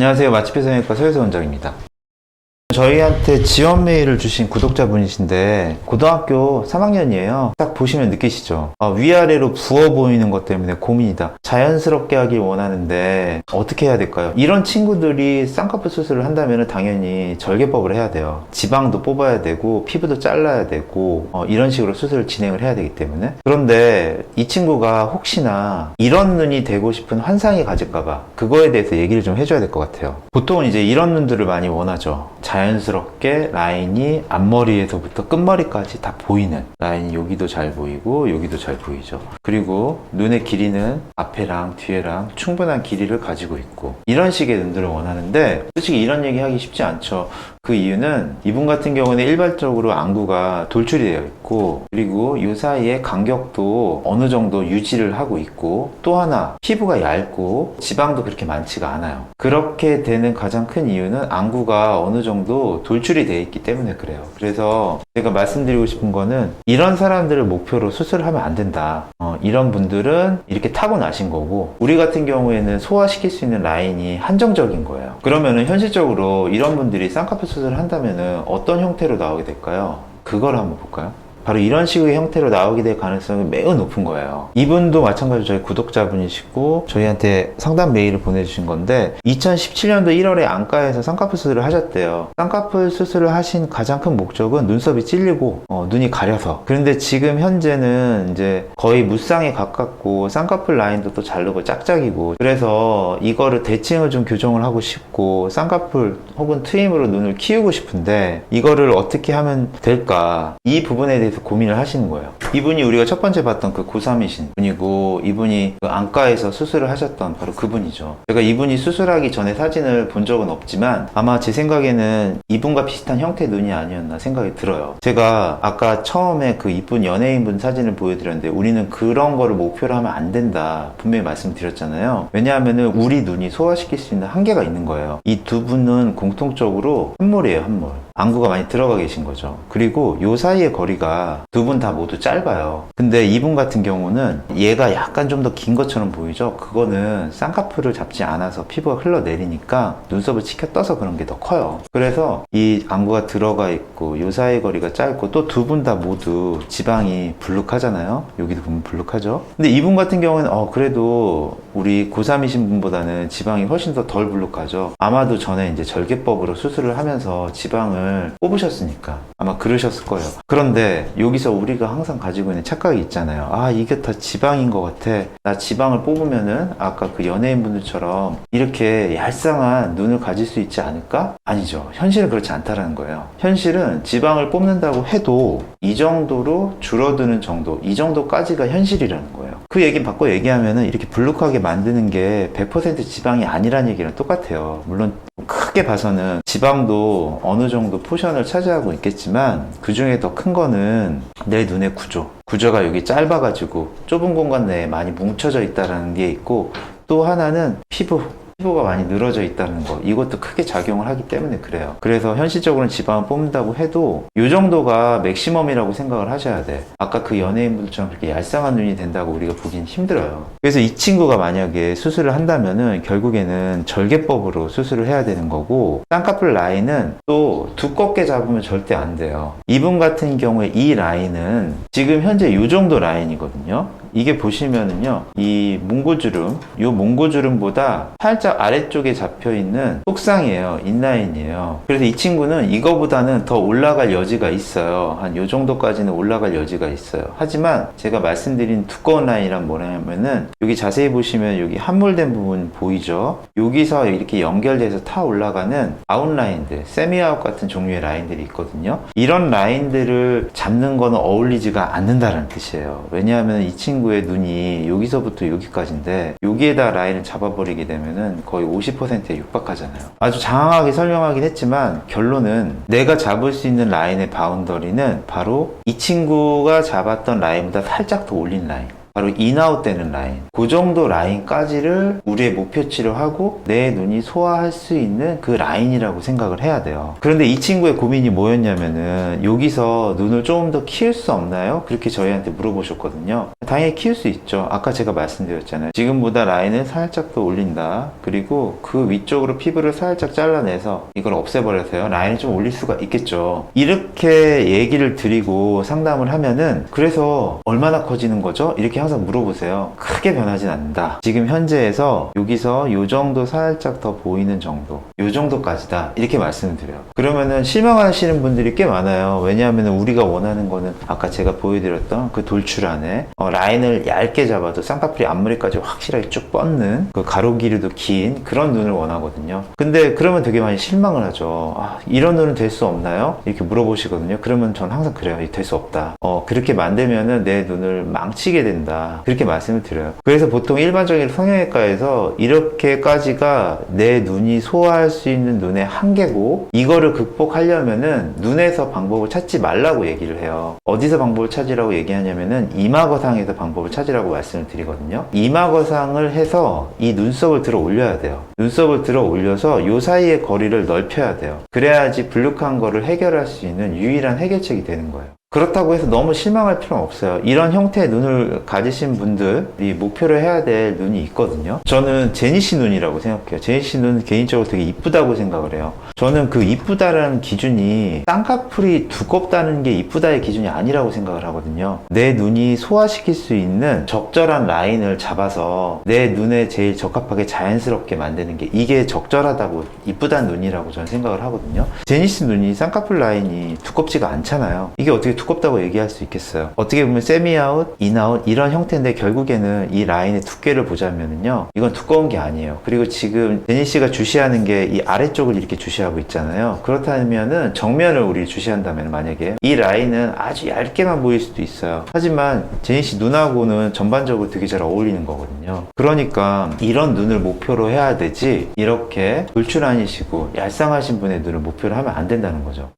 안녕하세요. 맛집의 성형외과 서효석 원장입니다. 저희한테 지원 메일을 주신 구독자분이신데 고등학교 3학년이에요. 딱 보시면 느끼시죠? 위아래로 부어 보이는 것 때문에 고민이다. 자연스럽게 하길 원하는데 어떻게 해야 될까요? 이런 친구들이 쌍꺼풀 수술을 한다면 당연히 절개법을 해야 돼요. 지방도 뽑아야 되고 피부도 잘라야 되고 이런 식으로 수술을 진행을 해야 되기 때문에. 그런데 이 친구가 혹시나 이런 눈이 되고 싶은 환상이 가질까봐 그거에 대해서 얘기를 좀 해줘야 될 것 같아요. 보통은 이제 이런 눈들을 많이 원하죠. 자연스럽게 라인이 앞머리에서부터 끝머리까지 다 보이는 라인이 여기도 잘 보이고 여기도 잘 보이죠. 그리고 눈의 길이는 앞에랑 뒤에랑 충분한 길이를 가지고 있고 이런 식의 눈들을 원하는데 솔직히 이런 얘기 하기 쉽지 않죠. 그 이유는 이분 같은 경우는 일반적으로 안구가 돌출이 되어 있고 그리고 이 사이에 간격도 어느 정도 유지를 하고 있고 또 하나 피부가 얇고 지방도 그렇게 많지가 않아요. 그렇게 되는 가장 큰 이유는 안구가 어느 정도 돌출이 되어 있기 때문에 그래요. 그래서 제가 말씀드리고 싶은 거는 이런 사람들을 목표로 수술을 하면 안 된다. 이런 분들은 이렇게 타고나신 거고 우리 같은 경우에는 소화시킬 수 있는 라인이 한정적인 거예요. 그러면은 현실적으로 이런 분들이 쌍꺼풀 수술을 한다면은 어떤 형태로 나오게 될까요? 그걸 한번 볼까요? 바로 이런 식의 형태로 나오게 될 가능성이 매우 높은 거예요. 이분도 마찬가지로 저희 구독자분이시고 저희한테 상담 메일을 보내주신 건데 2017년도 1월에 안과에서 쌍꺼풀 수술을 하셨대요. 쌍꺼풀 수술을 하신 가장 큰 목적은 눈썹이 찔리고 눈이 가려서. 그런데 지금 현재는 이제 거의 무쌍에 가깝고 쌍꺼풀 라인도 또 자르고 짝짝이고 그래서 이거를 대칭을 좀 교정을 하고 싶고 쌍꺼풀 혹은 트임으로 눈을 키우고 싶은데 이거를 어떻게 하면 될까, 이 부분에 대해서 고민을 하시는 거예요. 이분이 우리가 첫 번째 봤던 그 고3이신 분이고 이분이 그 안과에서 수술을 하셨던 바로 그분이죠. 제가 이분이 수술하기 전에 사진을 본 적은 없지만 아마 제 생각에는 이분과 비슷한 형태의 눈이 아니었나 생각이 들어요. 제가 아까 처음에 그 이쁜 연예인분 사진을 보여드렸는데 우리는 그런 거를 목표로 하면 안 된다 분명히 말씀드렸잖아요. 왜냐하면 우리 눈이 소화시킬 수 있는 한계가 있는 거예요. 이 두 분은 공통적으로 한몰이에요. 한몰. 안구가 많이 들어가 계신 거죠. 그리고 요 사이의 거리가 두 분 다 모두 짧아요. 근데 이분 같은 경우는 얘가 약간 좀 더 긴 것처럼 보이죠? 그거는 쌍꺼풀을 잡지 않아서 피부가 흘러내리니까 눈썹을 치켜 떠서 그런 게 더 커요. 그래서 이 안구가 들어가 있고 요 사이의 거리가 짧고 또 두 분 다 모두 지방이 불룩하잖아요. 여기도 보면 불룩하죠? 근데 이분 같은 경우는 그래도 우리 고3이신 분보다는 지방이 훨씬 더 덜 불룩하죠. 아마도 전에 이제 절개법으로 수술을 하면서 지방을 뽑으셨으니까 아마 그러셨을 거예요. 그런데 여기서 우리가 항상 가지고 있는 착각이 있잖아요. 이게 다 지방인 것 같아. 나 지방을 뽑으면은 아까 그 연예인분들처럼 이렇게 얄쌍한 눈을 가질 수 있지 않을까? 아니죠. 현실은 그렇지 않다라는 거예요. 현실은 지방을 뽑는다고 해도 이 정도로 줄어드는 정도, 이 정도까지가 현실이라는 거예요. 그 얘기 바꿔 얘기하면은 이렇게 불룩하게 만드는 게 100% 지방이 아니라는 얘기랑 똑같아요. 물론 크게 봐서는 지방도 어느 정도 포션을 차지하고 있겠지만 그 중에 더 큰 거는 내 눈의 구조가 여기 짧아가지고 좁은 공간 내에 많이 뭉쳐져 있다는 게 있고 또 하나는 피부가 많이 늘어져 있다는 거, 이것도 크게 작용을 하기 때문에 그래요. 그래서 현실적으로는 지방을 뽑는다고 해도 이 정도가 맥시멈이라고 생각을 하셔야 돼. 아까 그 연예인분들처럼 그렇게 얄쌍한 눈이 된다고 우리가 보긴 힘들어요. 그래서 이 친구가 만약에 수술을 한다면은 결국에는 절개법으로 수술을 해야 되는 거고 쌍꺼풀 라인은 또 두껍게 잡으면 절대 안 돼요. 이분 같은 경우에 이 라인은 지금 현재 이 정도 라인이거든요. 이게 보시면은요, 이 몽고주름보다 살짝 아래쪽에 잡혀있는 속상이에요. 인라인이에요. 그래서 이 친구는 이거보다는 더 올라갈 여지가 있어요. 한 요 정도까지는 올라갈 여지가 있어요. 하지만 제가 말씀드린 두꺼운 라인이란 뭐냐면은 여기 자세히 보시면 여기 함몰된 부분 보이죠? 여기서 이렇게 연결돼서 타 올라가는 아웃라인들, 세미아웃 같은 종류의 라인들이 있거든요. 이런 라인들을 잡는 거는 어울리지가 않는다는 뜻이에요. 왜냐하면 이 친구의 눈이 여기서부터 여기까지인데 여기에다 라인을 잡아버리게 되면은 거의 50%에 육박하잖아요. 아주 장황하게 설명하긴 했지만 결론은 내가 잡을 수 있는 라인의 바운더리는 바로 이 친구가 잡았던 라인보다 살짝 더 올린 라인, 바로 인아웃 되는 라인, 그 정도 라인까지를 우리의 목표치로 하고 내 눈이 소화할 수 있는 그 라인이라고 생각을 해야 돼요. 그런데 이 친구의 고민이 뭐였냐면은 여기서 눈을 조금 더 키울 수 없나요? 그렇게 저희한테 물어보셨거든요. 당연히 키울 수 있죠. 아까 제가 말씀드렸잖아요. 지금보다 라인을 살짝 더 올린다. 그리고 그 위쪽으로 피부를 살짝 잘라내서 이걸 없애버려서요. 라인을 좀 올릴 수가 있겠죠. 이렇게 얘기를 드리고 상담을 하면은 그래서 얼마나 커지는 거죠? 이렇게 항상 물어보세요. 크게 변하진 않는다. 지금 현재에서 여기서 요 정도 살짝 더 보이는 정도, 요 정도까지다. 이렇게 말씀을 드려요. 그러면은 실망하시는 분들이 꽤 많아요. 왜냐하면 우리가 원하는 거는 아까 제가 보여드렸던 그 돌출 안에 라인을 얇게 잡아도 쌍꺼풀이 앞머리까지 확실하게 쭉 뻗는 그 가로 길이도 긴 그런 눈을 원하거든요. 근데 그러면 되게 많이 실망을 하죠. 이런 눈은 될 수 없나요? 이렇게 물어보시거든요. 그러면 전 항상 그래요. 될 수 없다. 그렇게 만들면은 내 눈을 망치게 된다. 그렇게 말씀을 드려요. 그래서 보통 일반적인 성형외과에서 이렇게까지가 내 눈이 소화할 수 있는 눈의 한계고, 이거를 극복하려면은 눈에서 방법을 찾지 말라고 얘기를 해요. 어디서 방법을 찾으라고 얘기하냐면은 이마거상에서 방법을 찾으라고 말씀을 드리거든요. 이마거상을 해서 이 눈썹을 들어 올려야 돼요. 눈썹을 들어 올려서 요 사이의 거리를 넓혀야 돼요. 그래야지 불룩한 거를 해결할 수 있는 유일한 해결책이 되는 거예요. 그렇다고 해서 너무 실망할 필요는 없어요. 이런 형태의 눈을 가지신 분들이 목표로 해야 될 눈이 있거든요. 저는 제니씨 눈이라고 생각해요. 제니씨 눈은 개인적으로 되게 이쁘다고 생각을 해요. 저는 그 이쁘다라는 기준이 쌍꺼풀이 두껍다는 게 이쁘다의 기준이 아니라고 생각을 하거든요. 내 눈이 소화시킬 수 있는 적절한 라인을 잡아서 내 눈에 제일 적합하게 자연스럽게 만드는 게, 이게 적절하다고 이쁘다는 눈이라고 저는 생각을 하거든요. 제니씨 눈이 쌍꺼풀 라인이 두껍지가 않잖아요. 이게 어떻게 두껍다고 얘기할 수 있겠어요? 어떻게 보면 세미아웃, 인아웃 이런 형태인데 결국에는 이 라인의 두께를 보자면요, 이건 두꺼운 게 아니에요. 그리고 지금 제니 씨가 주시하는 게 이 아래쪽을 이렇게 주시하고 있잖아요. 그렇다면은 정면을 우리 주시한다면 만약에 이 라인은 아주 얇게만 보일 수도 있어요. 하지만 제니 씨 눈하고는 전반적으로 되게 잘 어울리는 거거든요. 그러니까 이런 눈을 목표로 해야 되지, 이렇게 돌출아니시고 얄쌍하신 분의 눈을 목표로 하면 안 된다는 거죠.